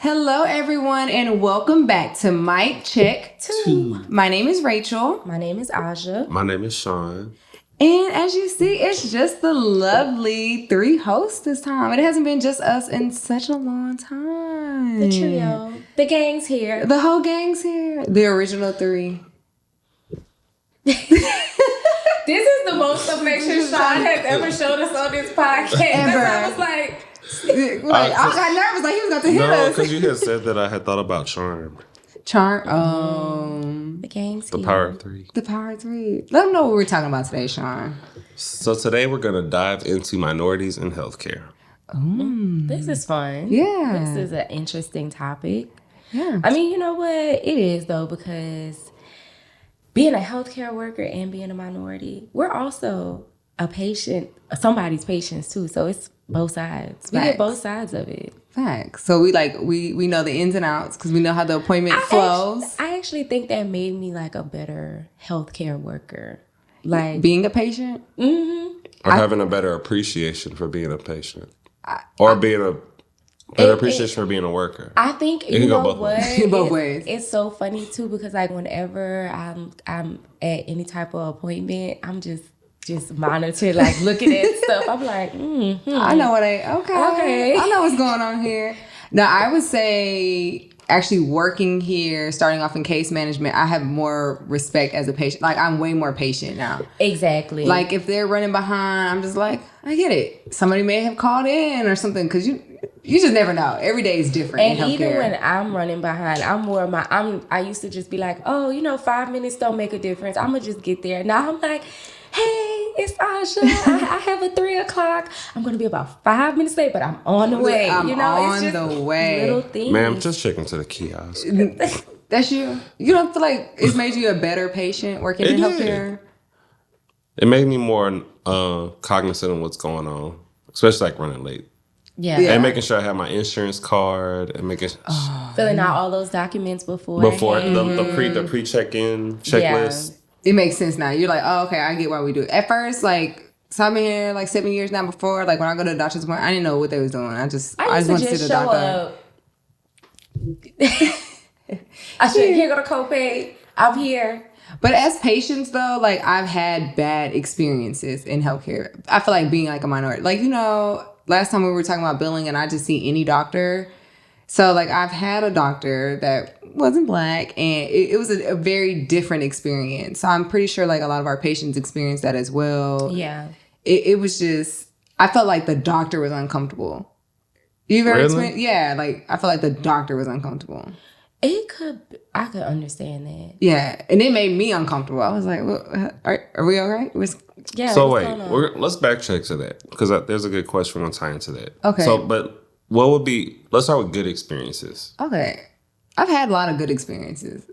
Hello, everyone, and welcome back to Mic Check 2. My name is Rachel. My name is Aja. My name is Sean. And as you see, it's just the lovely three hosts this time. It hasn't been just us in such a long time. The trio. The gang's here. The whole gang's here. The original three. This is the most affection Sean has ever showed us on this podcast. Ever. I was like I got nervous, like he was going to hit No, us. because you had said that I had thought about Charmed. the gang's The here. Power of Three. The Power of Three. Let them know what we're talking about today, Sean. So today we're going to dive into minorities in healthcare. This is fun. Yeah. This is an interesting topic. Yeah. I mean, you know what? It is, though, because being a healthcare worker and being a minority, we're also a patient, somebody's patients, too. So it's both sides. We get both sides of it. Facts. So we know the ins and outs because we know how the appointment flows. I actually think that made me like a better healthcare worker. Like Being a patient. Or having a better appreciation for being a patient. Or being a better appreciation for being a worker. I think can you go know both what? ways. Both ways. It's so funny too because like whenever I'm at any type of appointment, I'm just monitoring, like looking at stuff. I'm like, I know what okay. I know what's going on here. Now, I would say actually working here, starting off in case management, I have more respect as a patient. Like, I'm way more patient now. exactly. Like, if they're running behind, I'm just like, I get it. Somebody may have called in or something because you just never know. Every day is different in and healthcare. even when I'm running behind, I used to just be like, oh, 5 minutes don't make a difference. I'm gonna just get there. Now I'm like, hey, it's Asha. I have a 3:00. I'm gonna be about 5 minutes late, but I'm on the way. I'm on it's just the way. little things. Ma'am, just checking to the kiosk. That's you. You don't feel like it's made you a better patient working in It healthcare? It made me more cognizant of what's going on, especially like running late. Yeah. Yeah. And making sure I have my insurance card and making Filling out all those documents before the pre-check-in checklist. It makes sense now. You're like, oh, okay, I get why we do it. At first, like, so I've been here like 7 years now before. Like, when I go to the doctor's appointment, I didn't know what they was doing. I just used went to to see the show doctor. up. I should here go to copay. I'm here. But as patients, though, like, I've had bad experiences in healthcare. I feel like being like a minority. Like, last time we were talking about billing and I just see any doctor. So, like, I've had a doctor that wasn't black, and it was a very different experience. So I'm pretty sure, like, a lot of our patients experienced that as well. Yeah. It was just, I felt like the doctor was uncomfortable. You ever experienced? Yeah, like, I felt like the doctor was uncomfortable. I could understand that. Yeah, and it made me uncomfortable. I was like, well, are we all right? Yeah. So what's wait, going on? let's backtrack to that because there's a good question we're going to tie into that. Okay. So, but what would be, let's start with good experiences. Okay. I've had a lot of good experiences.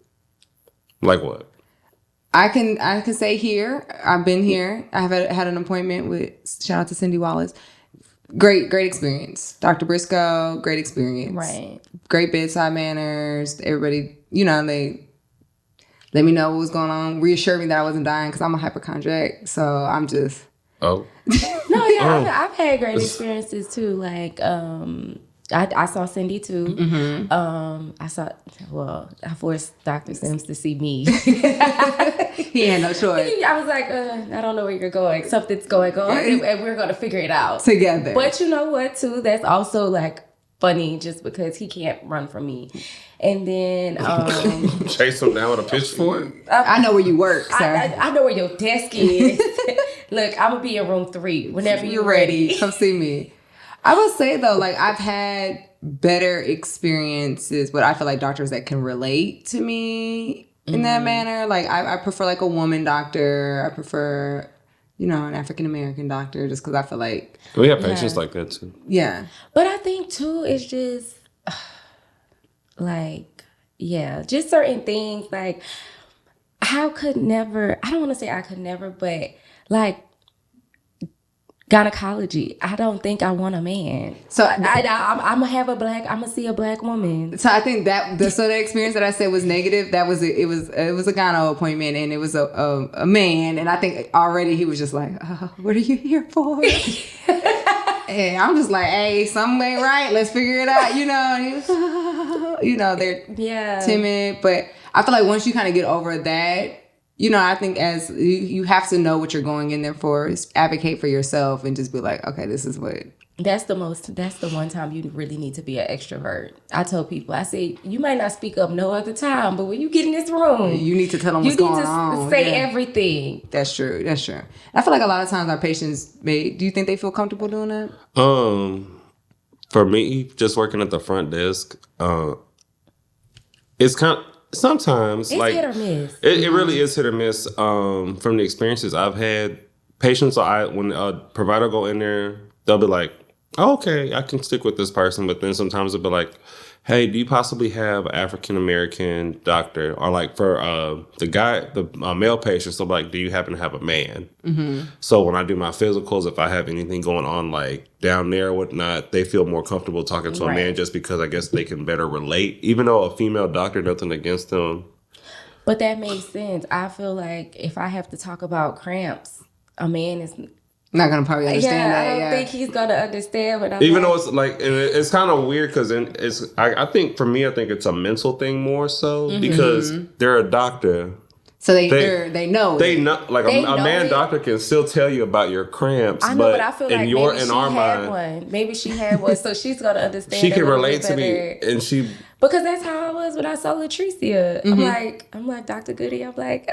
Like what? I can say here, I've been here. I have had an appointment with, shout out to Cindy Wallace. Great experience. Dr. Briscoe, great experience. Right. Great bedside manners. Everybody, they let me know what was going on. Reassured me that I wasn't dying because I'm a hypochondriac. So I'm just... Oh. No, yeah, I've had great experiences too. Like, I saw Cindy too. Mm-hmm. I forced Dr. Sims to see me. He had no choice. I was like, I don't know where you're going. Something's going on, and we're going to figure it out Together. But you know what, too? That's also like funny just because he can't run from me. And then Chase him down with a pitchfork? I know where you work, sir. I know where your desk is. Look, I'm going to be in room 3 whenever you're ready. Come see me. I would say, though, like, I've had better experiences, but I feel like doctors that can relate to me in that manner. Like, I prefer, like, a woman doctor. I prefer, an African-American doctor just because I feel like... We have patients like that, too. Yeah. But I think, too, it's just, just certain things. Like, I don't want to say I could never, but, like, gynecology, I don't think I want a man. So I'm gonna see a black woman. So I think the experience that I said was negative. It was a gyno appointment and it was a man, and I think already he was just like, what are you here for? And I'm just like, hey, something ain't right. Let's figure it out, And he was, they're timid. But I feel like once you kind of get over that, I think as you have to know what you're going in there for, advocate for yourself, and just be like, okay, this is what. That's the one time you really need to be an extrovert. I tell people, I say, you might not speak up no other time, but when you get in this room, you need to tell them what's going on. You need to say everything. That's true. I feel like a lot of times our patients do you think they feel comfortable doing that? For me, just working at the front desk, it's kind of, sometimes it's like hit or miss. It really is hit or miss. From the experiences I've had, patients, when a provider go in there, they'll be like, oh, okay, I can stick with this person. But then sometimes they'll be like, hey, do you possibly have an African-American doctor? Or like for the male patients, they'll be like, do you happen to have a man? Mm-hmm. So when I do my physicals, if I have anything going on like down there or whatnot, they feel more comfortable talking to a man just because I guess they can better relate. Even though a female doctor, nothing against them. But that makes sense. I feel like if I have to talk about cramps, a man is... not gonna probably understand that. I don't think he's gonna understand what I'm even though it's like, and it's kind of weird because I think for me, I think it's a mental thing more so because they're a doctor. So they know. They know, like a man doctor can still tell you about your cramps. I know, but I feel like maybe she had mind, one. Maybe she had one, so she's gonna understand. She can relate to me, and she. Because that's how I was when I saw Latricia. I'm like Dr. Goody. I'm like,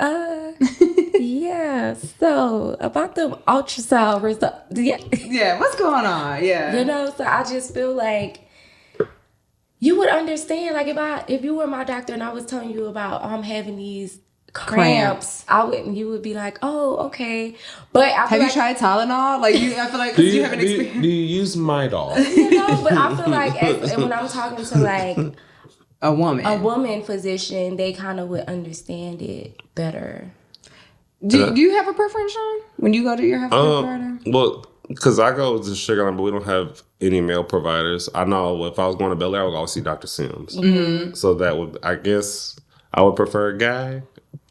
yeah. So about the ultrasound result, yeah. What's going on? Yeah. So I just feel like you would understand. Like if you were my doctor and I was telling you about I'm having these cramps, you would be like, oh, okay. But have you tried Tylenol? Like I feel like you have an experience. Do you use Midol? But I feel like when I'm talking to like a woman physician, they kind of would understand it better. Do you have a preference, Sean, when you go to your healthcare provider? Well, because I go to Sugar, but we don't have any male providers. I know if I was going to Bel Air, I would always see Dr. Sims. Mm-hmm. So that would, I guess, I would prefer a guy.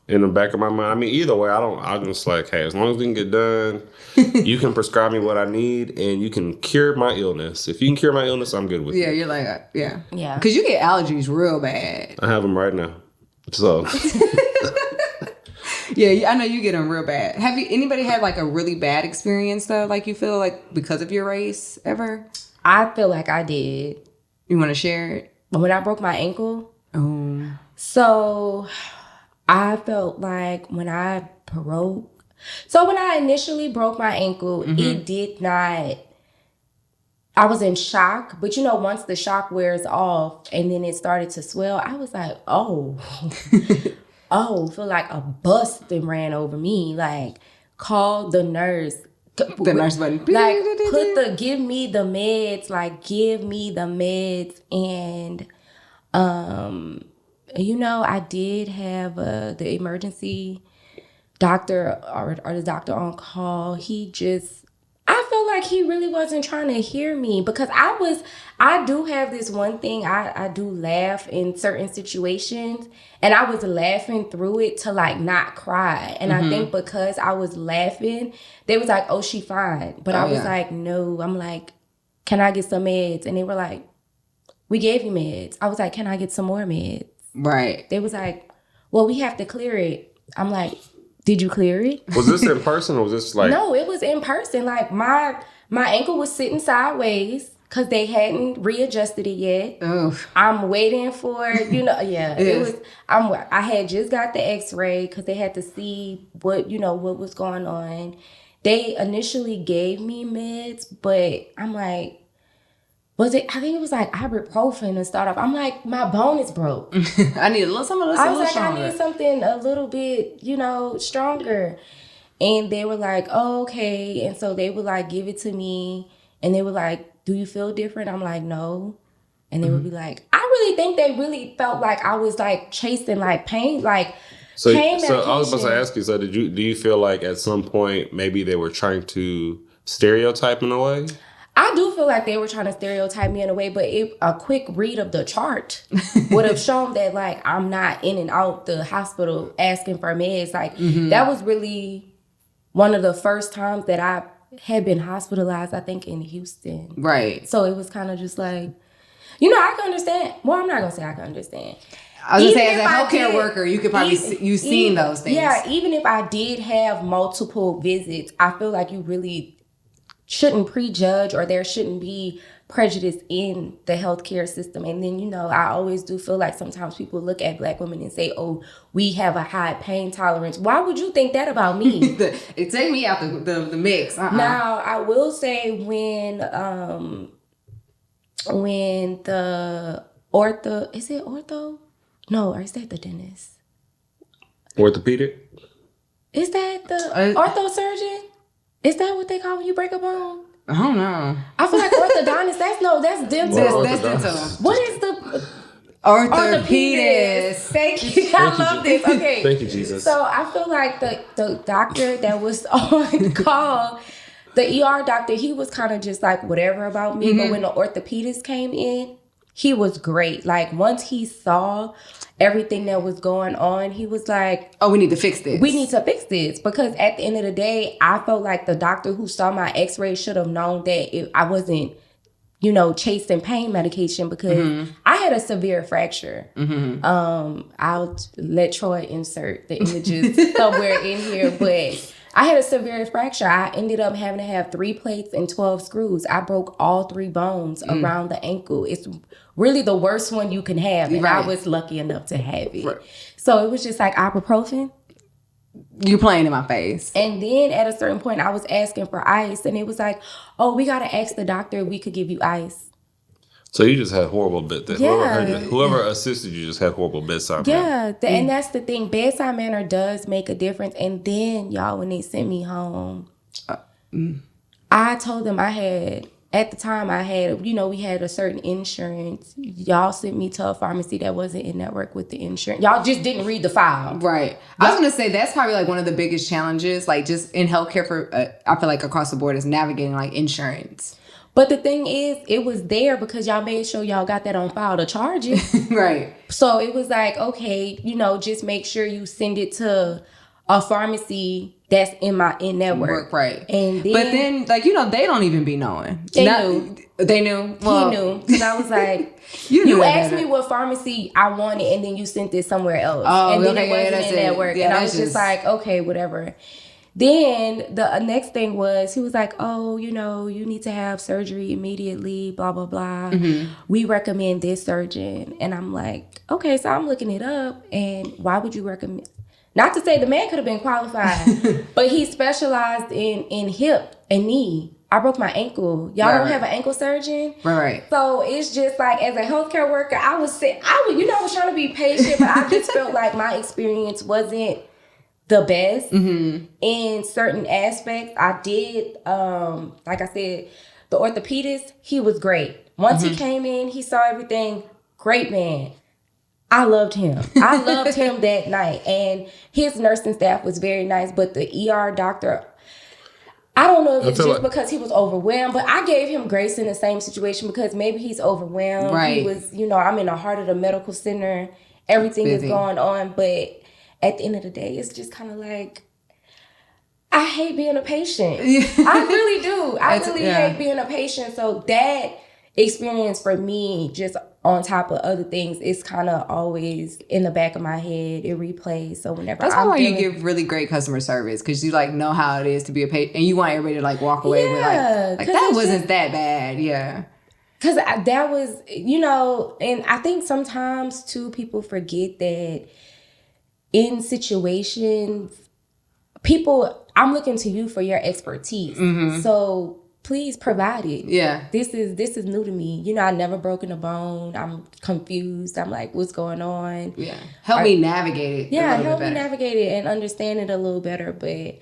In the back of my mind, I mean, either way, I'm just like, hey, as long as we can get done, you can prescribe me what I need, and you can cure my illness. If you can cure my illness, I'm good with it. Yeah, you're like, yeah. Because you get allergies real bad. I have them right now. So. Yeah, I know you get them real bad. Have anybody had like a really bad experience though? Like you feel like because of your race ever? I feel like I did. You want to share it? When I broke my ankle. Oh. So I felt like when I initially broke my ankle, it did not, I was in shock. But once the shock wears off and then it started to swell, I was like, feel like a bus then ran over me. Like, call the nurse. The nurse button. Like, give me the meds. Like, give me the meds. And, I did have the emergency doctor or the doctor on call. I felt like he really wasn't trying to hear me because I do have this one thing. I do laugh in certain situations, and I was laughing through it to like not cry. And I think because I was laughing, they was like, oh, she fine. But I was like, no. I'm like, can I get some meds? And they were like, we gave you meds. I was like, can I get some more meds? Right. They was like, well, we have to clear it. I'm like, did you clear it? Was this in person or was this like... No, it was in person. Like my ankle was sitting sideways because they hadn't readjusted it yet. Oof. I'm waiting for, it was, I had just got the x-ray because they had to see what was going on. They initially gave me meds, but I'm like, I think it was like ibuprofen to start off. I'm like, my bone is broke. I need something stronger. I need something a little bit, stronger. And they were like, oh, okay. And so they would like give it to me. And they were like, do you feel different? I'm like, no. And they would be like, I really think they really felt like I was like chasing like pain, like pain medication. So I was about to ask you, so do you feel like at some point maybe they were trying to stereotype in a way? I do feel like they were trying to stereotype me in a way, but a quick read of the chart would have shown that, like, I'm not in and out the hospital asking for meds. Like, that was really one of the first times that I had been hospitalized, I think, in Houston. Right. So it was kind of just like, You know, I can understand. Well, I'm not gonna say I can understand. I was gonna Even say, as if a I healthcare did- worker, you could probably you've seen those things. Yeah, even if I did have multiple visits, I feel like you really shouldn't prejudge, or there shouldn't be prejudice in the healthcare system. And then, you know, I always do feel like sometimes people look at Black women and say, oh, we have a high pain tolerance. Why would you think that about me? It take me out the mix. Now, I will say when the ortho, is it ortho? No, or is that the dentist? Orthopedic? Is that the ortho surgeon? Is that what they call when you break a bone? I don't know. I feel like orthodontist, that's dental. That's dental. What is the Orthopedist. Thank you. I love this. Okay. Thank you, Jesus. So I feel like the doctor that was on call, the ER doctor, he was kind of just like whatever about me. But when the orthopedist came in, he was great. Like once he saw everything that was going on, he was like, oh, we need to fix this. we need to fix this. Because at the end of the day, I felt like the doctor who saw my x-rays should have known that I wasn't, you know, chasing pain medication, because I had a severe fracture. I'll let Troy insert the images somewhere in here, but I had a severe fracture. I ended up having to have 3 plates and 12 screws. I broke all 3 bones around the ankle. It's really the worst one you can have, and I was lucky enough to have it. Right. So it was just like ibuprofen. You're playing in my face. And then at a certain point, I was asking for ice, and it was like, oh, we got to ask the doctor if we could give you ice. So you just had horrible bed. Yeah. Whoever assisted you just had horrible bedside Yeah, manner. and that's the thing. Bedside manner does make a difference. And then, y'all, when they sent me home, I told them at the time I had, you know, we had a certain insurance. Y'all sent me to a pharmacy that wasn't in network with the insurance. Y'all just didn't read the file. Right. I was going to say that's probably like one of the biggest challenges, like just in healthcare for, I feel like across the board, is navigating like insurance. But the thing is, it was there because y'all made sure y'all got that on file to charge it. Right. So it was like, okay, you know, just make sure you send it to a pharmacy that's in network. Right. And then, but then, like, you know, they don't even be knowing. They knew. They knew. Well, he knew. Because I was like, you you asked me what pharmacy I wanted, and then you sent it somewhere else. Oh, and then okay, it wasn't in network. Yeah, and I was just like, okay, whatever. Then the next thing was, he was like, oh, you know, you need to have surgery immediately, blah, blah, blah. We recommend this surgeon. And I'm like, okay, so I'm looking it up. And why would you recommend? Not to say the man could have been qualified, but he specialized in hip and knee. I broke my ankle. Y'all don't have an ankle surgeon? Right. So it's just like, as a healthcare worker, I was trying to be patient, but I just felt like my experience wasn't the best in certain aspects. I did, like I said, the orthopedist, he was great. Once he came in, he saw everything. Great man. I loved him. I loved him that night. And his nursing staff was very nice, but the ER doctor, I don't know if it's just because he was overwhelmed, but I gave him grace in the same situation because maybe he's overwhelmed. Right. He was, you know, I'm in the heart of the medical center. Everything is going on, but at the end of the day, it's just kind of like, I hate being a patient. I really do. I really hate being a patient. So that experience for me, just on top of other things, it's kind of always in the back of my head. It replays. So whenever that's why you give really great customer service, because you like know how it is to be a patient, and you want everybody to like walk away with like that wasn't that bad. Yeah. Because that was, you know, and I think sometimes too, people forget that in situations, I'm looking to you for your expertise. So please provide it. Yeah. This is new to me. You know, I never broken a bone. I'm confused. I'm like, what's going on? Yeah. Help me navigate it. Yeah, help me navigate it and understand it a little better. But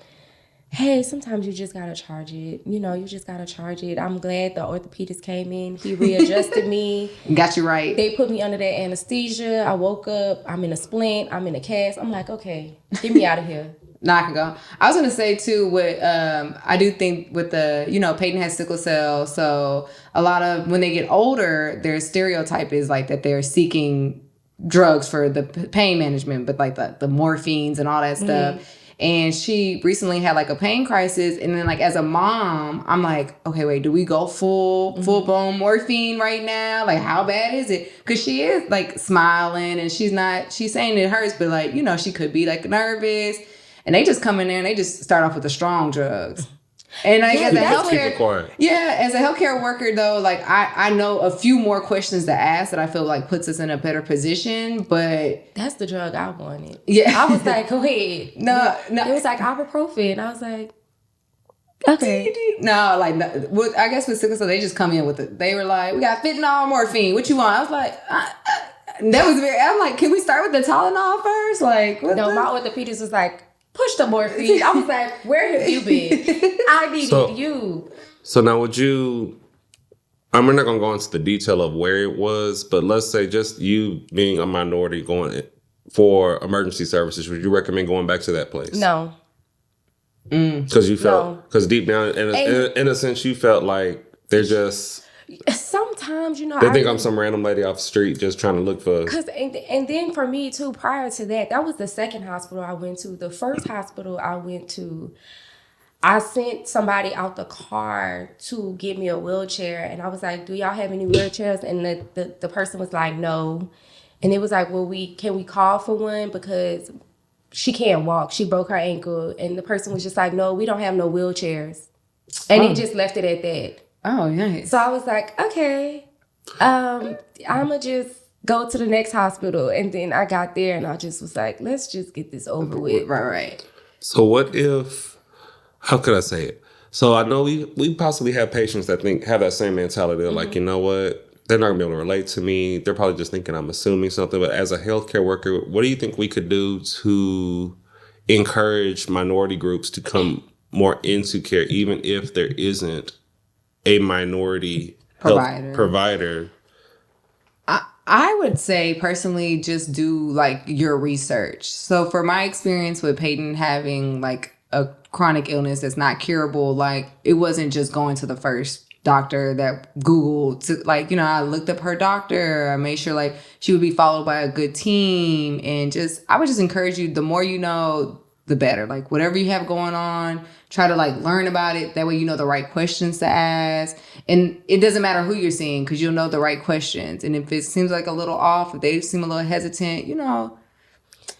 hey, sometimes you just gotta charge it. You know, you just gotta charge it. I'm glad the orthopedist came in. He readjusted me. Got you right. They put me under that anesthesia. I woke up. I'm in a splint. I'm in a cast. I'm like, okay, get me out of here. Now I can go. I was going to say, too, what I do think with the, you know, Peyton has sickle cell. So a lot of, when they get older, their stereotype is like that they're seeking drugs for the pain management, but like the morphines and all that stuff. and she recently had like a pain crisis. And then like as a mom, I'm like, okay, wait, do we go full blown morphine right now? Like, how bad is it? Because she is like smiling and she's saying it hurts, but like, she could be like nervous. And they just come in there and they just start off with the strong drugs. And like as a healthcare worker though, like I know a few more questions to ask that I feel like puts us in a better position, but that's the drug I wanted. Yeah. I was like, go ahead. No. It was like ibuprofen. I was like, okay. No, like I guess with sickle cell they just come in with it. They were like, we got fentanyl, morphine. What you want? I was like, I'm like, can we start with the Tylenol first? Like, my orthopedist was like, push the morphine. I was like, where have you been? I needed you. So now would you, we're not going to go into the detail of where it was, but let's say just you being a minority going for emergency services, would you recommend going back to that place? No. Because you felt, because deep down, in a sense, you felt like they're just... Sometimes, they think I'm some random lady off the street just trying to look for... And then for me, too, prior to that was the second hospital I went to. The first hospital I went to, I sent somebody out the car to get me a wheelchair. And I was like, do y'all have any wheelchairs? And the person was like, no. And it was like, well, can we call for one? Because she can't walk. She broke her ankle. And the person was just like, no, we don't have no wheelchairs. And he just left it at that. Oh, nice. So I was like, okay, I'ma just go to the next hospital. And then I got there and I just was like, let's just get this over with. Right. So what if, how could I say it? So I know we possibly have patients that have that same mentality. They're like, you know what? They're not gonna be able to relate to me. They're probably just thinking I'm assuming something. But as a healthcare worker, what do you think we could do to encourage minority groups to come more into care, even if there isn't a minority provider? I would say personally just do like your research. So for my experience with Peyton having like a chronic illness that's not curable, like it wasn't just going to the first doctor that Googled to, like, I looked up her doctor. I made sure like she would be followed by a good team, and I would just encourage you, the more you know, the better. Like whatever you have going on, try to like learn about it. That way you know the right questions to ask. And it doesn't matter who you're seeing because you'll know the right questions. And if it seems like a little off, if they seem a little hesitant,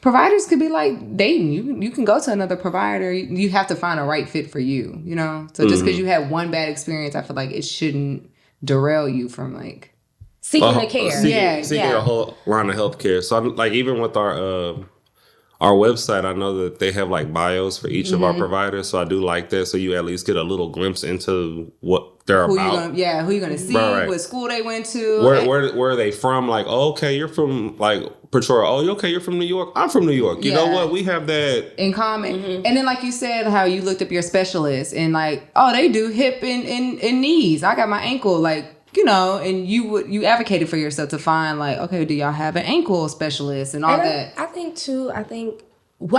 providers could be like dating. You can go to another provider. You have to find a right fit for you, So just because you had one bad experience, I feel like it shouldn't derail you from like seeking the care. Seeking a whole line of healthcare. So like even with our website, I know that they have like bios for each of our providers. So I do like that. So you at least get a little glimpse into what they're about. Who you're going to see, what school they went to. Where are they from? Like, oh, okay, you're from like Petroria. Oh, okay, you're from New York. I'm from New York. You know what? We have that in common. And then like you said, how you looked up your specialist and like, oh, they do hip and knees. I got my ankle, like, and you advocated for yourself to find like, okay, do y'all have an ankle specialist and all that? I think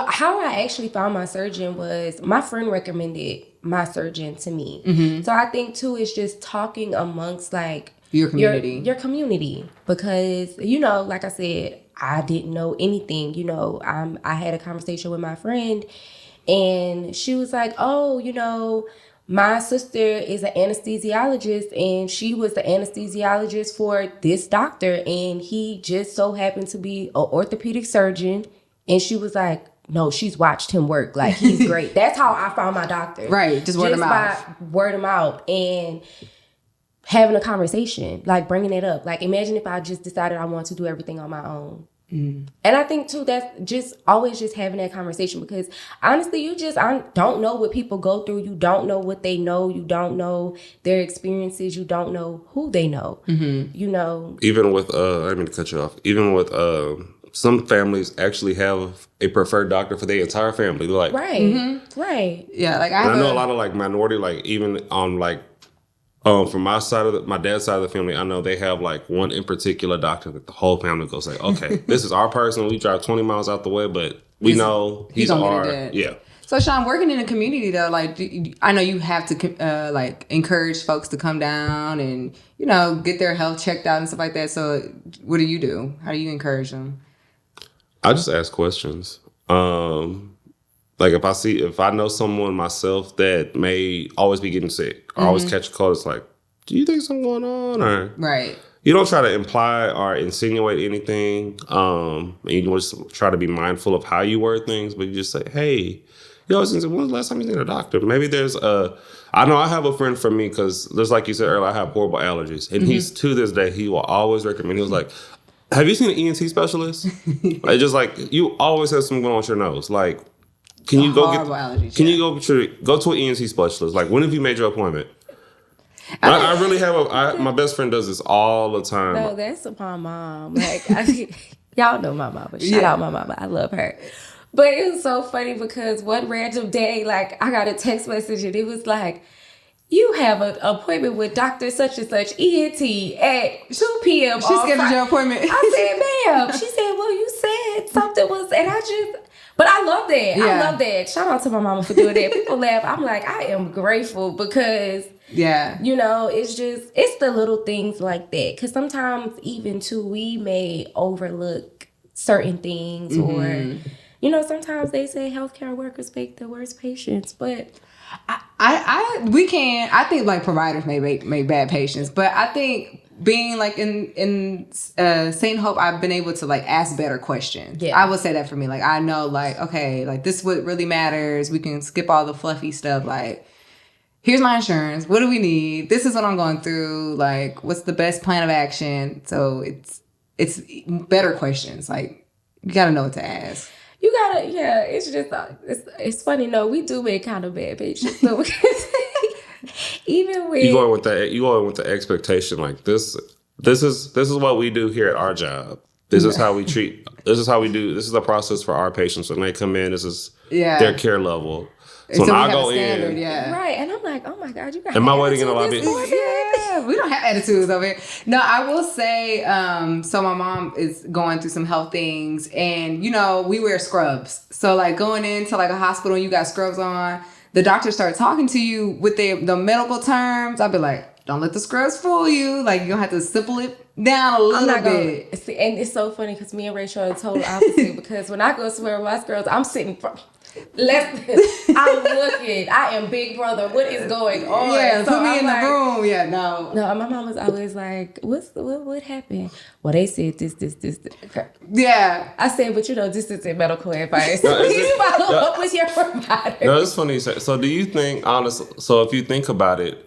how I actually found my surgeon was my friend recommended my surgeon to me. So I think too, it's just talking amongst like your community, your community, because like I said, I didn't know anything. I had a conversation with my friend, and she was like, oh, my sister is an anesthesiologist, and she was the anesthesiologist for this doctor, and he just so happened to be an orthopedic surgeon. And she was like, no, she's watched him work. Like, he's great. That's how I found my doctor. Right, just word of mouth. By word of mouth and having a conversation, like bringing it up. Like, imagine if I just decided I want to do everything on my own. And I think too, that's just always just having that conversation, because honestly, I don't know what people go through. You don't know what they know. You don't know their experiences. You don't know who they know. Even with I didn't mean to cut you off. Even with some families actually have a preferred doctor for their entire family. They're like, right. Yeah, like I know a lot of like minority, like even on like from my side my dad's side of the family, I know they have like one in particular doctor that the whole family goes like, okay, this is our person. We drive 20 miles out the way, but we know he's our, So Sean, working in a community though, like I know you have to like encourage folks to come down and get their health checked out and stuff like that. So what do? How do you encourage them? I just ask questions. Like if I know someone myself that may always be getting sick or always catch a cold, it's like, do you think something going on? Or Right. you don't try to imply or insinuate anything. And you just try to be mindful of how you word things, but you just say, hey, you always say, when was the last time you seen a doctor? Maybe I know I have a friend for me because there's, like you said earlier, I have horrible allergies. And he's, to this day, he will always recommend, he was like, have you seen an ENT specialist? It's just like, you always have something going on with your nose. Like, can you go go to an ENT specialist? Like, when have you made your appointment? I really have my best friend does this all the time. No, that's my mom. Like, y'all know my mama. Shout out my mama. I love her. But it was so funny because one random day, like, I got a text message and it was like, you have an appointment with Dr. such and such ENT at 2 p.m. She scheduled your appointment. I said, ma'am. She said, well, you said something was, and but I love that. Yeah. I love that. Shout out to my mama for doing that. People laugh. I'm like, I am grateful because, you know, it's the little things like that. Because sometimes even too, we may overlook certain things or, you know, sometimes they say healthcare workers make the worst patients, but I think like providers may make bad patients, but I think being like in St. Hope, I've been able to like ask better questions. Yeah. I would say that for me. Like, I know like, okay, like this is what really matters. We can skip all the fluffy stuff. Like, here's my insurance. What do we need? This is what I'm going through. Like, what's the best plan of action? So it's better questions. Like, you got to know what to ask. You gotta, it's just, it's funny. No, we do make kind of bad patients. So even with you going with the expectation like this is what we do here at our job. This is how we treat. This is how we do. This is the process for our patients when they come in. This is their care level. So when I go in, right, and I'm like, oh my God, you got. Am I waiting in the lobby? Yeah, we don't have attitudes over here. No, I will say. So my mom is going through some health things, and you know we wear scrubs. So like going into like a hospital, and you got scrubs on. The doctor starts talking to you with the medical terms. I'll be like, don't let the scrubs fool you. Like you're gonna have to simple it down a little bit. See, and it's so funny because me and Rachel are the total opposite. Because when I go somewhere with my scrubs, I'm sitting from. I'm looking. I am Big Brother. What is going on? Yeah, so put me in the room. Yeah, no. No, my mom was always like, what happened? Well, they said this. Yeah. I said, but you know, this isn't medical advice. Please follow up with your provider. No, it's funny. So do you think, honestly, so if you think about it,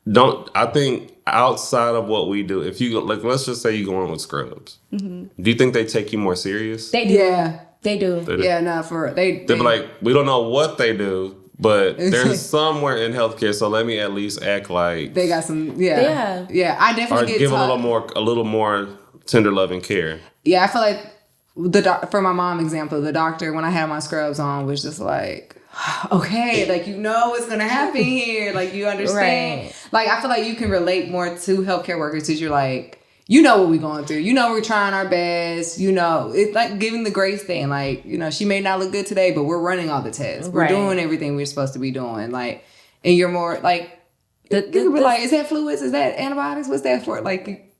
I think outside of what we do, if you, like, let's just say you go in with scrubs, do you think they take you more serious? They do. Yeah. They do. Yeah, no, for they're like, we don't know what they do, but there's somewhere in healthcare, so let me at least act like they got some. Yeah. I definitely give a little more tender loving care. Yeah, I feel like for my mom example, the doctor when I had my scrubs on was just like, okay, like you know what's gonna happen here, like you understand. Right. Like I feel like you can relate more to healthcare workers because you're like. You know what we're going through. You know we're trying our best. You know, it's like giving the grace thing. Like, you know, she may not look good today, but we're running all the tests. We're doing everything we're supposed to be doing. Like, and you're more like, you could be like, is that fluids? Is that antibiotics? What's that for? Like,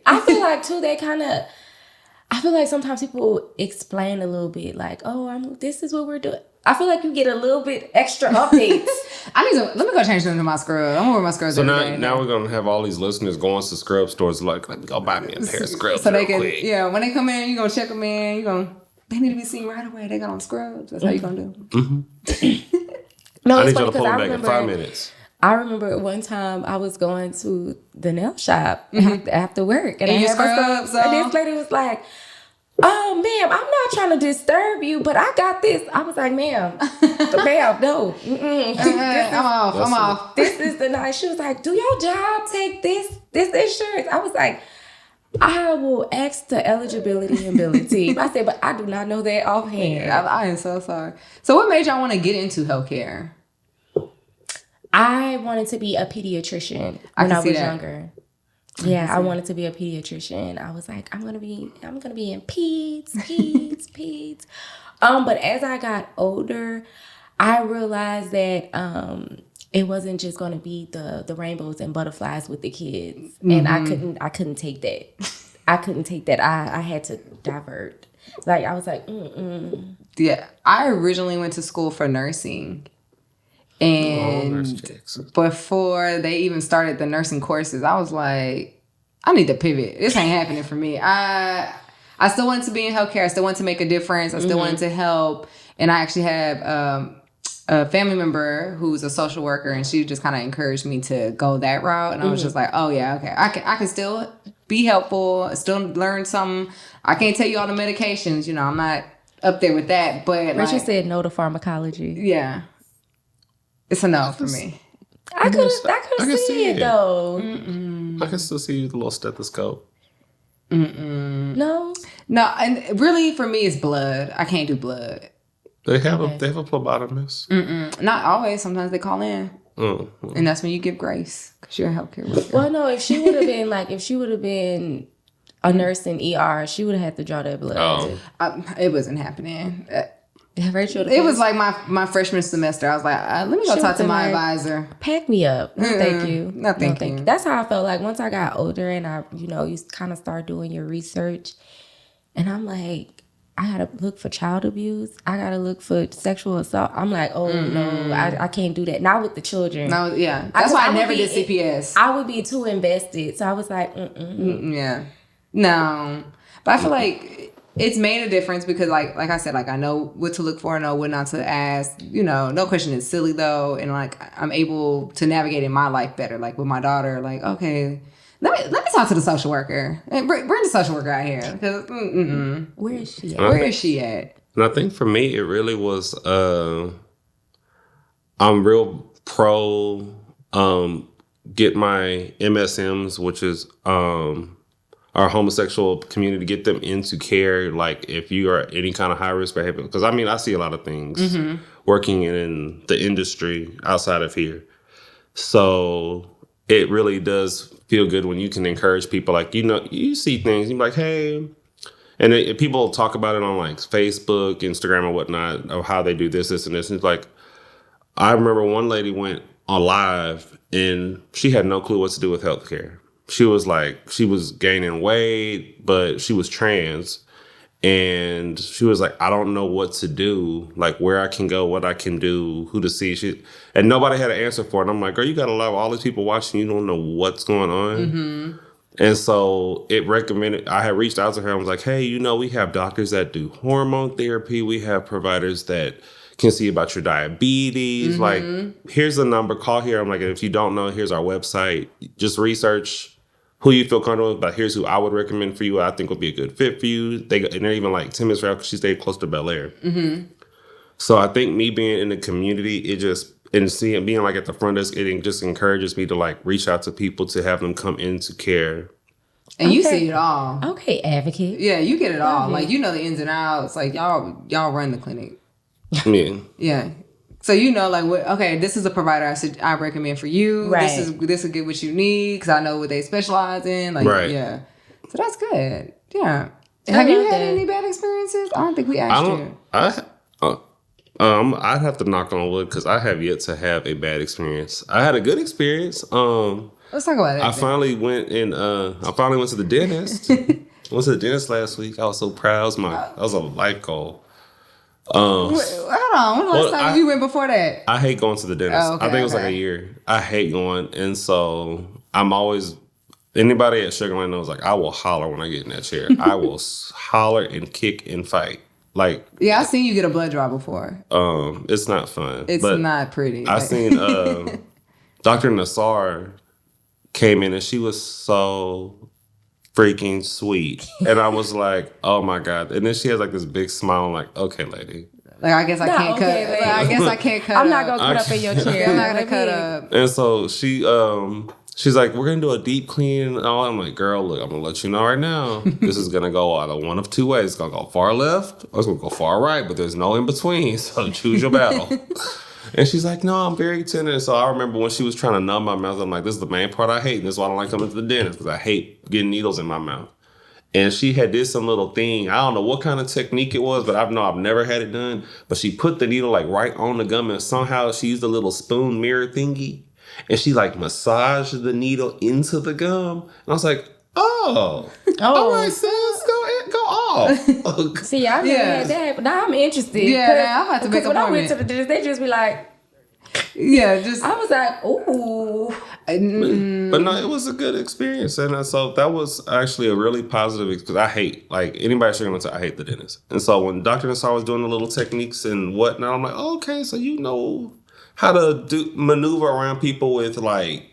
I feel like too, I feel like sometimes people explain a little bit like, oh, this is what we're doing. I feel like you get a little bit extra updates. Let me go change them to my scrub. I'm gonna wear my scrubs. So now we're gonna have all these listeners going to scrub stores like, let me go buy me a pair of scrubs. So they can, when they come in, you're gonna check them in. They need to be seen right away. They got on scrubs. That's how you're gonna do. No, I need you to pull them back in 5 minutes. I remember one time I was going to the nail shop after work, and I had my scrubs. And this lady was like, oh, ma'am, I'm not trying to disturb you, but I got this. I was like, ma'am, no. I'm off. This is the night. She was like, do your job take this insurance? I was like, I will ask the eligibility and billing team. I said, but I do not know that offhand. I am so sorry. So what made y'all want to get into healthcare? I wanted to be a pediatrician when I was younger. Yeah, I wanted to be a pediatrician. I was like, I'm gonna be in peds. But as I got older, I realized that it wasn't just gonna be the rainbows and butterflies with the kids, and I couldn't take that. I had to divert. Like I was like, Yeah, I originally went to school for nursing. And before they even started the nursing courses, I was like, I need to pivot. This ain't happening for me. I still wanted to be in healthcare. I still wanted to make a difference. I still wanted to help. And I actually have a family member who's a social worker, and she just kind of encouraged me to go that route. And I was just like, oh yeah, okay, I can still be helpful, still learn something. I can't tell you all the medications, you know, I'm not up there with that. But Richard said no to pharmacology. Yeah, it's a no for me. I could see it though. I can still see the little stethoscope. No, and really for me it's blood. I can't do blood. They have a phlebotomist. Not always. Sometimes they call in, and that's when you give grace because you're a healthcare worker. Well, no. If she would have been a nurse in ER, she would have had to draw that blood. Oh. It wasn't happening. Rachel, it was like my freshman semester. I was like, let me go talk to my advisor. Pack me up. No, thank you. No, thank you. That's how I felt like once I got older and I, you kind of start doing your research, and I'm like, I gotta look for child abuse. I gotta look for sexual assault. I'm like, oh no, I can't do that. Not with the children. No, yeah, that's why I never did CPS. I would be too invested. So I was like, yeah, no. But I feel like it's made a difference because, like I said, like I know what to look for, I know what not to ask. You know, no question is silly though, and like I'm able to navigate in my life better. Like with my daughter, like okay. Let me talk to the social worker. Bring the social worker out here. Because, where is she at? Where is she at? And I think for me, it really was, I'm real pro get my MSMs, which is our homosexual community, get them into care. Like if you are any kind of high risk behavior. Because I mean, I see a lot of things working in the industry outside of here. So it really does feel good when you can encourage people. Like, you know, you see things, you're like, hey, and people talk about it on like Facebook, Instagram or whatnot, of how they do this, and this. And it's like, I remember one lady went on live and she had no clue what to do with healthcare. She was like, she was gaining weight, but she was trans. And she was like, I don't know what to do, like where I can go, what I can do, who to see. And nobody had an answer for it. And I'm like, girl, you got a lot of all these people watching. You don't know what's going on. And so I had reached out to her and was like, hey, you know, we have doctors that do hormone therapy. We have providers that can see about your diabetes. Like, here's the number, call here. I'm like, if you don't know, here's our website. Just research who you feel comfortable with, but here's who I would recommend for you. I think would be a good fit for you. And they're even like 10 minutes from because she stayed close to Bel Air. So I think me being in the community, it just, and being like at the front desk, it just encourages me to like reach out to people to have them come into care. And you see it all. Okay, advocate. Yeah, you get it all. Like, you know the ins and outs. Like, y'all run the clinic. Yeah. Yeah. So you know, like, okay, this is a provider I recommend for you. Right. This will get what you need because I know what they specialize in. Like, yeah. So that's good. Yeah. Have you had any bad experiences? I don't think we asked you. I'd have to knock on wood because I have yet to have a bad experience. I had a good experience. Let's talk about it. I finally went to the dentist. Went to the dentist last week. I was so proud. That was a life goal. Hold on. When was the last time you went before that? I hate going to the dentist. Oh, okay, I think it was like a year. I hate going. And so I'm always, anybody at Sugar Land knows, like, I will holler when I get in that chair. I will holler and kick and fight. Like, yeah, I've seen you get a blood draw before. It's not fun. It's not pretty. I seen Dr. Nassar came in and she was so freaking sweet. And I was like, oh my God. And then she has like this big smile. I'm like, okay, lady. Like, I guess I can't cut. Like, I guess I can't cut. I'm not going to cut up in your chair. I'm not going to cut up. And so she's like, we're going to do a deep clean. And all. I'm like, girl, look, I'm going to let you know right now. This is going to go out of one of two ways. It's going to go far left or it's going to go far right, but there's no in between. So choose your battle. And she's like, no, I'm very tender. So I remember when she was trying to numb my mouth, I'm like, this is the main part I hate. And this is why I don't like coming to the dentist because I hate getting needles in my mouth. And she had did some little thing. I don't know what kind of technique it was, but I've never had it done. But she put the needle like right on the gum and somehow she used a little spoon mirror thingy. And she like massaged the needle into the gum. And I was like, oh. All right, sis, go off. See, I never had that happen. Now I'm interested. Yeah, I'm about to make when an I went to the appointment. dentist, they just be like, Just I was like, ooh. But no, it was a good experience, and so that was actually a really positive because I hate like anybody struggling with I hate the dentist, and so when Dr. Nassar was doing the little techniques and whatnot, I'm like, oh, okay, so you know how to maneuver around people with like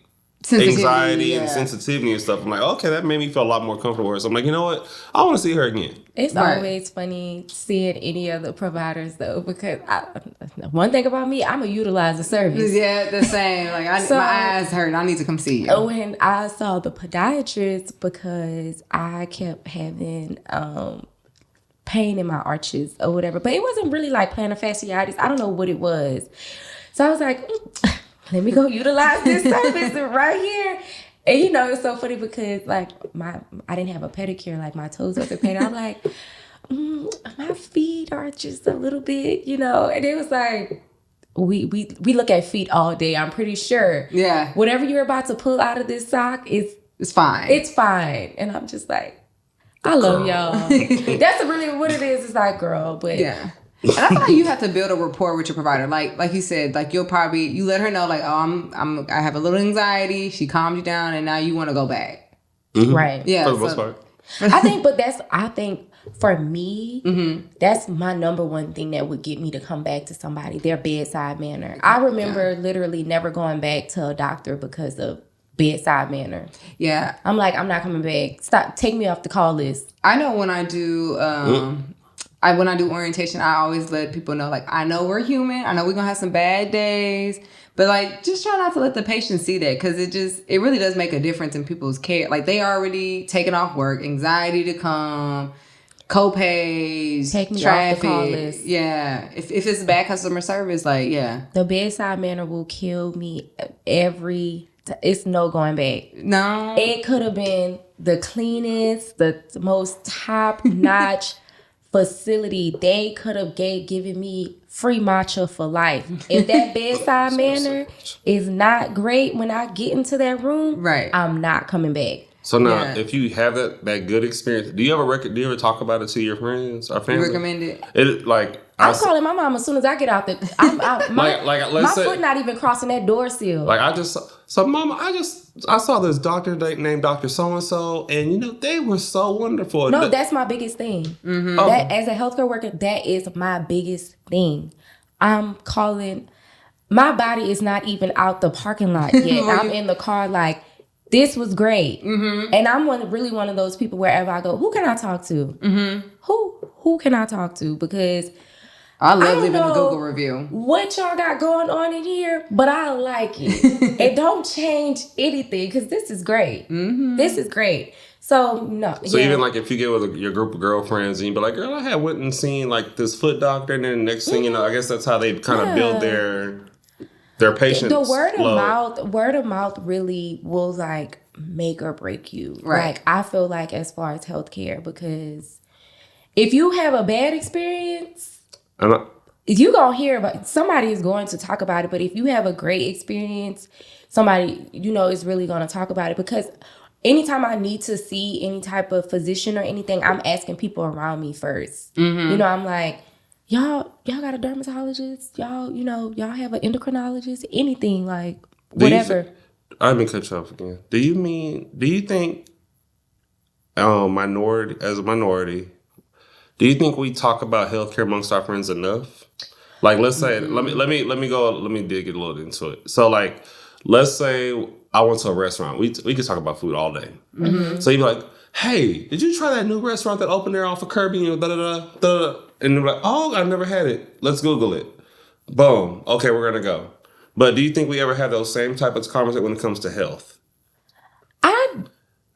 anxiety and sensitivity and stuff. I'm like, okay, that made me feel a lot more comfortable. So I'm like, you know what, I want to see her again. It's always funny seeing any other providers though, because one thing about me, I'm a utilize the service. Yeah, the same. Like my eyes hurt. I need to come see you. When I saw the podiatrist, because I kept having pain in my arches or whatever, but it wasn't really like plantar fasciitis. I don't know what it was. So I was like, let me go utilize this service right here. And you know, it's so funny because like I didn't have a pedicure, like my toes wasn't painted. I'm like, my feet are just a little bit, you know. And it was like, we look at feet all day. I'm pretty sure. Yeah. Whatever you're about to pull out of this sock it's fine. It's fine. And I'm just like, I love y'all. That's really what it is. It's like, girl, but yeah. And I feel like you have to build a rapport with your provider. Like you said, like you let her know like, oh, I have a little anxiety. She calmed you down, and now you want to go back. Mm-hmm. Right. Yeah. For the most part. I think for me, that's my number one thing that would get me to come back to somebody, their bedside manner. I remember literally never going back to a doctor because of bedside manner. Yeah. I'm like, I'm not coming back. Stop. Take me off the call list. I know when I do when I do orientation, I always let people know, like, I know we're human. I know we're going to have some bad days. But, like, just try not to let the patient see that, because it really does make a difference in people's care. Like, they already taken off work, anxiety to come, co-pays, take me traffic. Off the call list. Yeah. If it's bad customer service, like, yeah. The bedside manner will kill me it's no going back. No. It could have been the cleanest, the most top-notch facility. They could have given me free matcha for life. If that bedside manner is not great when I get into that room, right, I'm not coming back. So now, if you have that good experience, do you ever talk about it to your friends or family? You recommend it? I'm calling my mom as soon as I get out there. My foot not even crossing that door sill. Like Mama, I saw this doctor named Dr. So-and-so, and you know, they were so wonderful. No, that's my biggest thing. Mm-hmm. That, as a healthcare worker, that is my biggest thing. I'm calling, my body is not even out the parking lot yet. I'm in the car like, this was great. Mm-hmm. And I'm really one of those people wherever I go, who can I talk to? Mm-hmm. Who can I talk to? Because I love leaving a Google review. What y'all got going on in here, but I like it. It don't change anything, because this is great. Mm-hmm. This is great. So, no. So even like if you get with your group of girlfriends and you be like, girl, I went and seen like this foot doctor, and then the next thing you know, I guess that's how they kind of build their patients. The word of mouth really will like make or break you. Right. Like, I feel like as far as healthcare, because if you have a bad experience, you gonna hear about, somebody is going to talk about it. But if you have a great experience, somebody, you know, is really going to talk about it. Because anytime I need to see any type of physician or anything, I'm asking people around me first. Mm-hmm. You know, I'm like, y'all got a dermatologist? Y'all have an endocrinologist? Anything, like, whatever. I've been cut you off again. Do you think minority, do you think we talk about healthcare amongst our friends enough? Like, let's say, let me dig a little into it. So, like, let's say I went to a restaurant. We could talk about food all day. Mm-hmm. So you'd be like, hey, did you try that new restaurant that opened there off of Kirby? And they're like, oh, I've never had it. Let's Google it. Boom. Okay, we're going to go. But do you think we ever have those same type of conversations when it comes to health?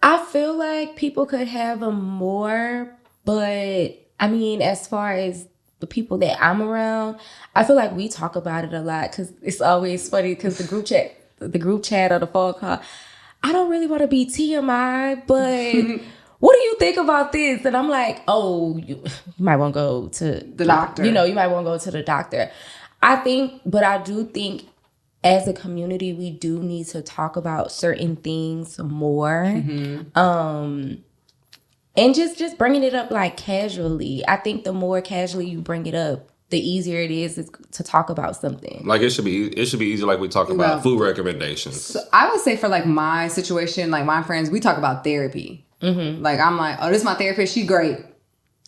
I feel like people could have them more, but I mean, as far as the people that I'm around, I feel like we talk about it a lot, because it's always funny, because the group chat or the phone call, I don't really want to be TMI, but what do you think about this? And I'm like, oh, you might want to go to the doctor. You might want to go to the doctor. I do think as a community, we do need to talk about certain things more. Mm-hmm. And just bringing it up like casually. I think the more casually you bring it up, the easier it is to talk about something. Like it should be easy. Like we talk about food recommendations. So I would say for like my situation, like my friends, we talk about therapy. Like I'm like, oh, this is my therapist. She great.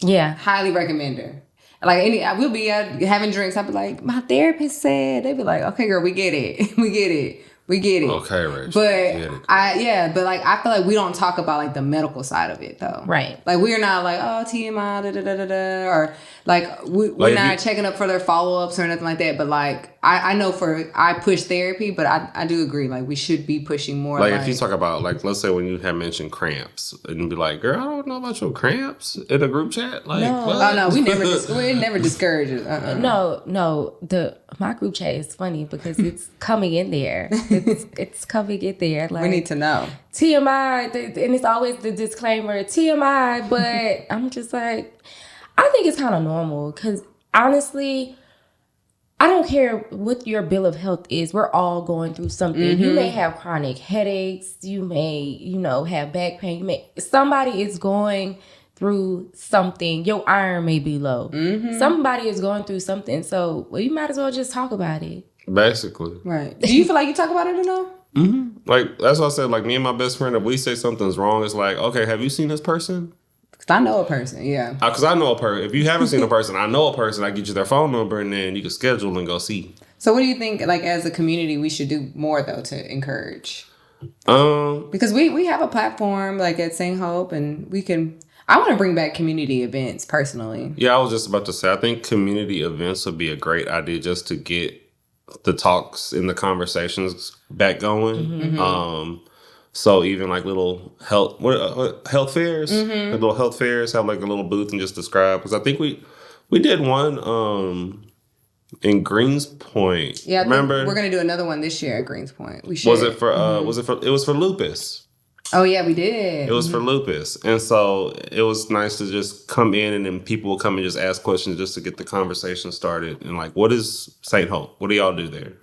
Yeah. Highly recommend her. Like we'll be having drinks. I'll be like, my therapist said. They be like, okay, girl, we get it. We get it. We get it. Okay, Rich. But but like I feel like we don't talk about like the medical side of it though. Right. Like we're not like, oh, TMI, da da da da da, or like we're not checking up for their follow-ups or nothing like that. But like I know I push therapy, but I do agree like we should be pushing more. Like if you talk about like, let's say when you have mentioned cramps and be like, girl, I don't know about your cramps in a group chat. Like, No. what? Oh no, we never discourage it. No, my group chat is funny because it's coming in there. It's coming in there. Like, We need to know. TMI, and it's always the disclaimer, TMI, but I'm just like, I think it's kind of normal because honestly, I don't care what your bill of health is. We're all going through something. You may have chronic headaches. You may, have back pain. Somebody is going through something. Your iron may be low. Somebody is going through something. So you might as well just talk about it. Basically. Right. Do you feel like you talk about it enough? Like, that's what I said. Like, me and my best friend, if we say something's wrong, it's like, okay, have you seen this person? Because I know a person, yeah. Because I know a person. If you haven't seen a person, I know a person. I get you their phone number, and then you can schedule and go see. So what do you think, like, as a community, we should do more, though, to encourage? Because we have a platform, like, at St. Hope, and I want to bring back community events, personally. Yeah, I was just about to say, I think community events would be a great idea just to get the talks and the conversations back going. So even like little health fairs, like little health fairs, have like a little booth and just describe. Because I think we did one in Greens Point. Yeah, remember? We're gonna do another one this year at Greens Point. We should. Was it for? It was for lupus. Oh yeah, we did. It was for lupus, and so it was nice to just come in and then people will come and just ask questions just to get the conversation started. And like, what is St. Hope? What do y'all do there?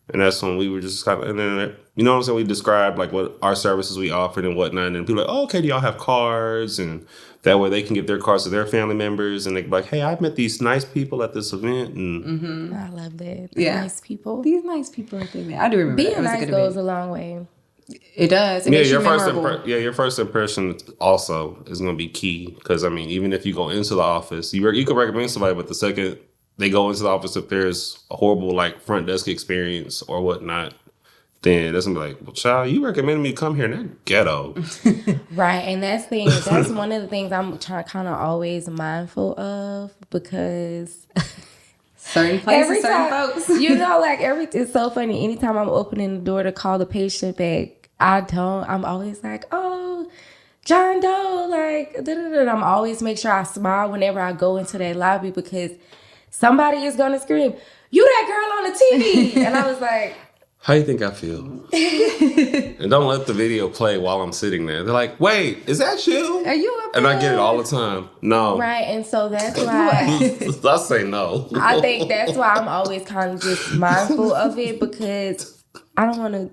And that's when we were just kind of, and then, you know what I'm saying? We described like what our services we offered and whatnot. And people were like, oh, okay, do y'all have cards? And that way they can give their cards to their family members. And they can be like, hey, I've met these nice people at this event. And I love that. Yeah. Nice people. These nice people at the event. I do remember Being that. nice goes a long way. It does. It makes you memorable. Your first impression also is going to be key. Because, I mean, even if you go into the office, you can recommend somebody, but the second they go into the office, if there's a horrible like front desk experience or whatnot, then that's gonna be like, well, child, you recommended me to come here in that ghetto. Right, and that's one of the things I'm kind of always mindful of because certain places, certain folks. It's so funny. Anytime I'm opening the door to call the patient back, I'm always like, oh, John Doe, like, da-da-da. I'm always make sure I smile whenever I go into that lobby because somebody is going to scream, you that girl on the TV. And I was like, how you think I feel? And don't let the video play while I'm sitting there. They're like, wait, is that you? Are you up And I get it all the time. No. Right, and so that's why I say no. I think that's why I'm always kind of just mindful of it because I don't want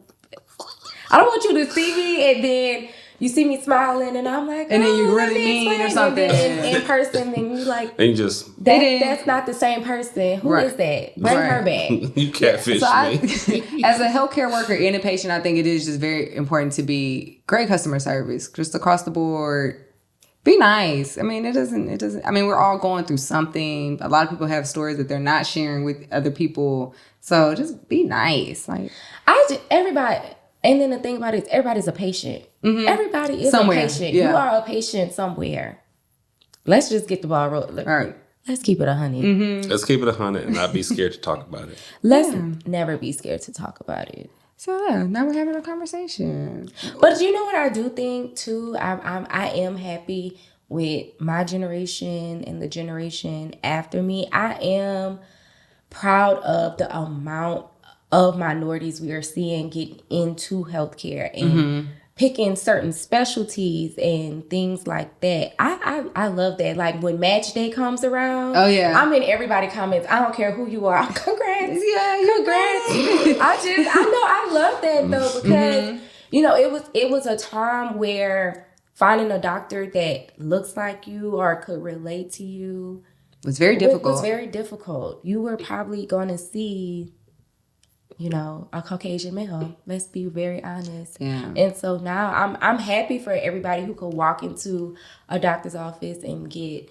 you to see me and then you see me smiling and I'm like, and then you really mean or something. And then in person, then you like, and you just that's not the same person. Who is that? Bring her back. You catfish me. As a healthcare worker and a patient, I think it is just very important to be great customer service, just across the board. Be nice. I mean, it doesn't. I mean, we're all going through something. A lot of people have stories that they're not sharing with other people. So just be nice. Like everybody. And then the thing about it is everybody's a patient. Everybody is somewhere. A patient. Yeah. You are a patient somewhere. Let's just get the ball rolling. All right. Let's keep it 100. Let's keep it 100 and not be scared to talk about it. Let's never be scared to talk about it. So yeah, now we're having a conversation. But you know what I do think too? I am happy with my generation and the generation after me. I am proud of the amount of minorities we are seeing get into healthcare and picking certain specialties and things like that. I love that. Like when match day comes around. Oh yeah. I'm in everybody comments. I don't care who you are. Congrats. Yeah, congrats. I love that though because it was a time where finding a doctor that looks like you or could relate to you was very difficult. It was very difficult. You were probably going to see, you know, a Caucasian male. Let's be very honest. Yeah. And so now I'm happy for everybody who could walk into a doctor's office and get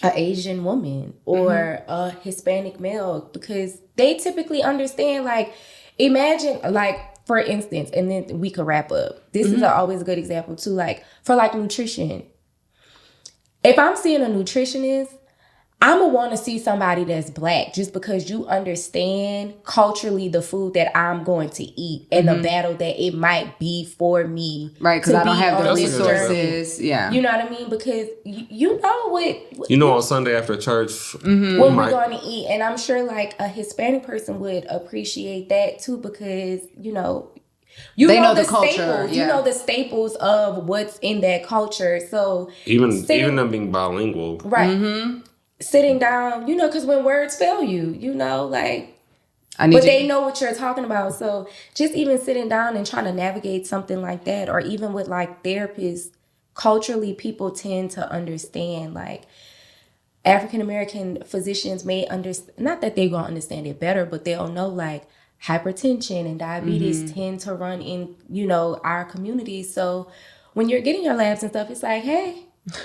an Asian woman or a Hispanic male, because they typically understand, like, imagine, like, for instance, and then we could wrap up. This is always a good example too, like, for like nutrition. If I'm seeing a nutritionist, I'm going to want to see somebody that's Black, just because you understand culturally the food that I'm going to eat and the battle that it might be for me. Right, because I don't have the That's resources. Yeah. You know what I mean? Because you know what... You know, on Sunday after church, what we're going to eat. And I'm sure, like, a Hispanic person would appreciate that too, because, you know... They know the culture. Staples. Yeah. You know the staples of what's in that culture. So... Even them being bilingual. Right. Sitting down, you know, because when words fail you, you know, like, they know what you're talking about. So just even sitting down and trying to navigate something like that, or even with like therapists, culturally, people tend to understand, like, African American physicians may understand, not that they're going to understand it better, but they'll know, like, hypertension and diabetes tend to run in, you know, our communities. So when you're getting your labs and stuff, it's like, hey,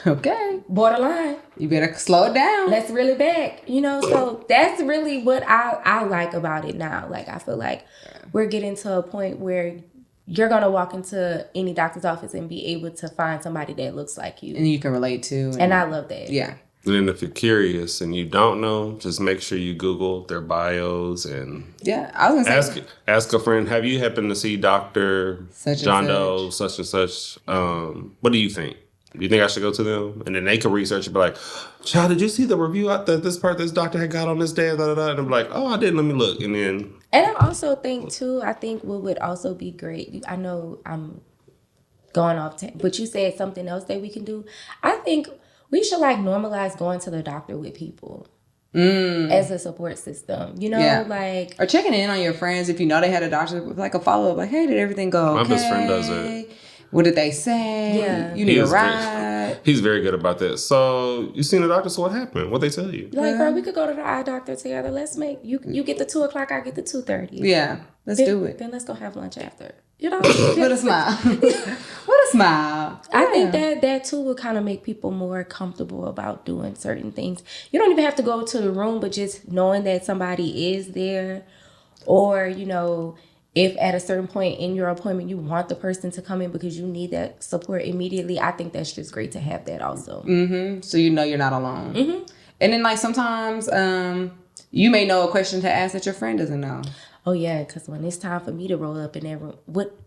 okay, borderline, you better slow it down. Let's reel it back, you know. So that's really what I like about it now. Like, I feel like we're getting to a point where you're gonna walk into any doctor's office and be able to find somebody that looks like you and you can relate to, and I love that. Yeah. And then if you're curious and you don't know, just make sure you Google their bios and I was gonna say, ask a friend, have you happened to see Dr. John Doe, such and such? What do you think? Do you think I should go to them? And then they can research and be like, child, did you see the review that this doctor had got on this day? Da, da, da. And I'm like, oh, I didn't. Let me look. And then... And I also think, too, what would also be great, I know I'm going off, but you said something else that we can do. I think we should, like, normalize going to the doctor with people as a support system. You know, like... Or checking in on your friends if you know they had a doctor with, like, a follow-up. Like, hey, did everything go okay? My best friend does it. What did they say? Yeah. You need a ride. He's very good about that. So, you seen the doctor, so what happened? What'd they tell you? Like, bro, we could go to the eye doctor together. Let's make, you get the 2 o'clock, I get the 2:30. Yeah, let's do it. Then let's go have lunch after. You know? With a smile. With a smile. I think that too will kind of make people more comfortable about doing certain things. You don't even have to go to the room, but just knowing that somebody is there, or, you know, if at a certain point in your appointment you want the person to come in because you need that support immediately, I think that's just great to have that also. So you know you're not alone. And then, like, sometimes you may know a question to ask that your friend doesn't know. Oh yeah, because when it's time for me to roll up in that room, what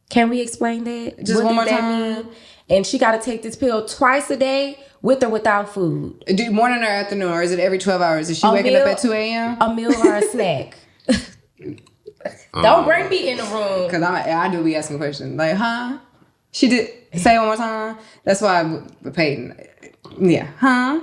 can we explain that? Just what one more that time. mean? And she got to take this pill twice a day, with or without food. Do morning or afternoon, or is it every 12 hours? Is she waking up at 2 a.m.? A meal or a snack? Don't bring me in the room. Because I do be asking questions. Like, huh? She did. Say it one more time. That's why Peyton. Yeah. Huh?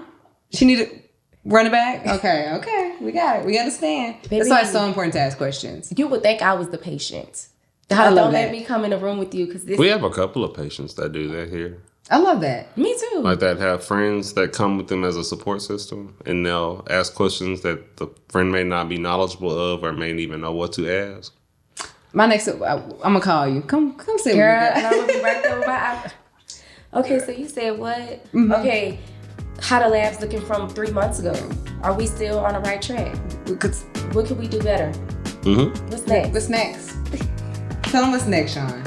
She needed run it back? Okay. We got it. We understand. Baby, that's why it's so important to ask questions. You would think I was the patient. Don't let me come in the room with you, because we have a couple of patients that do that here. I love that. Me too. Like that, have friends that come with them as a support system, and they'll ask questions that the friend may not be knowledgeable of or may not even know what to ask. My next, I'm gonna call you. Come sit Girl, with me. and I'm gonna be right there with my. Okay, so you said what? Okay, how the lab's looking from 3 months ago? Are we still on the right track? What could we do better? What's next? What's next? Tell them what's next, Sean.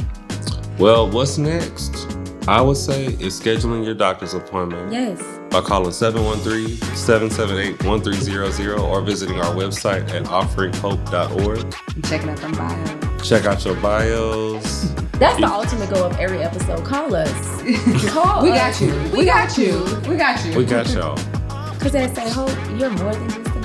Well, what's next? I would say is scheduling your doctor's appointment. Yes. By calling 713-778-1300 or visiting our website at offeringhope.org. Checking out them bios. Check out your bios. That's the ultimate goal of every episode. Call us. We got you. We got you. We got y'all. Because they say, Hope, you're more than just a